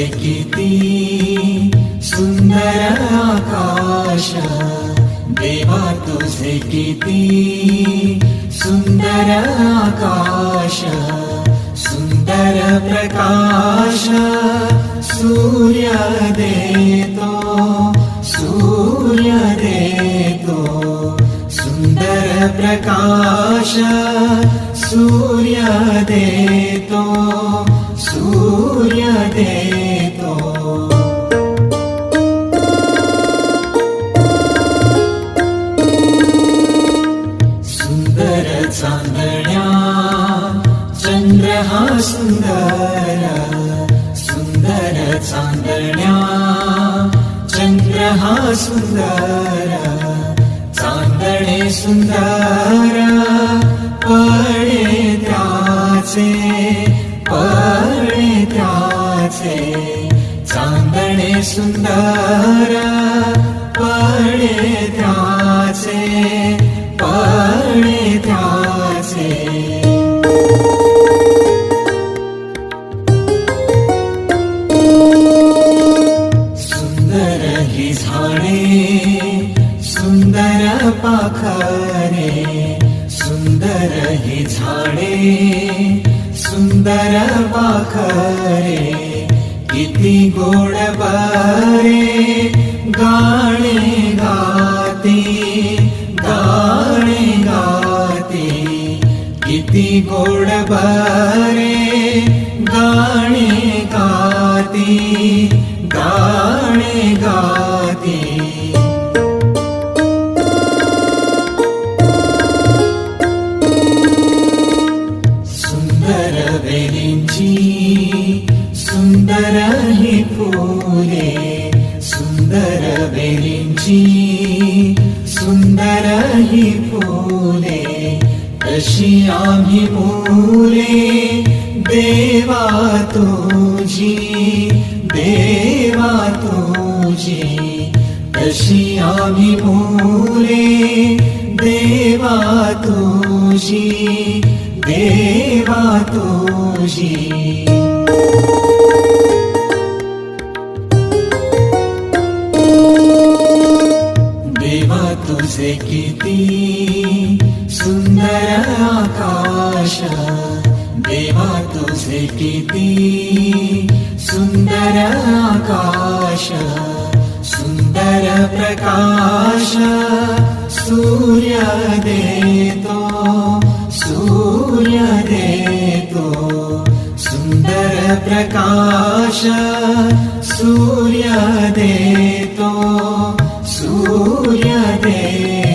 किती सुंदर आकाश, देवा तुझे किती सुंदर आकाश, सुंदर प्रकाश सूर्य देतो, सूर्य देतो, सुंदर प्रकाश सूर्य देतो, सूर्य देतो. सुंदर चांदण्या चंद्र हा सुंदर, सुंदर चांदण्या चंद्र हा सुंदर, चांदणे सुंदर पळे त्याचे, पळे त्याचे, चांदणे सुंदर पळे त्याचे, पळे त्याचे. सुंदर ही झाडे सुंदर पाखरे, सुंदर ही झाडे सुंदर पाखरे, किती गोड बरे गाणे गाते, गाणे गाते, किती गोड बरे गाणे गाते, गाणे गाते. सुंदर वेलींची सुंदर ही फुले, सुंदर वेलींची सुंदर ही फुले, कशी आम्ही मुले देवा तुझी, देवा तुझी, कशी आम्ही मुले देवा तुझी, देवा तुझी. देवा तुझे किती सुंदर आकाश, देवा तुझे किती सुंदर आकाश, सुंदर प्रकाश सूर्य देतो, सूर्य देतो, सुंदर प्रकाश सूर्य देतो, सूर्य देतो.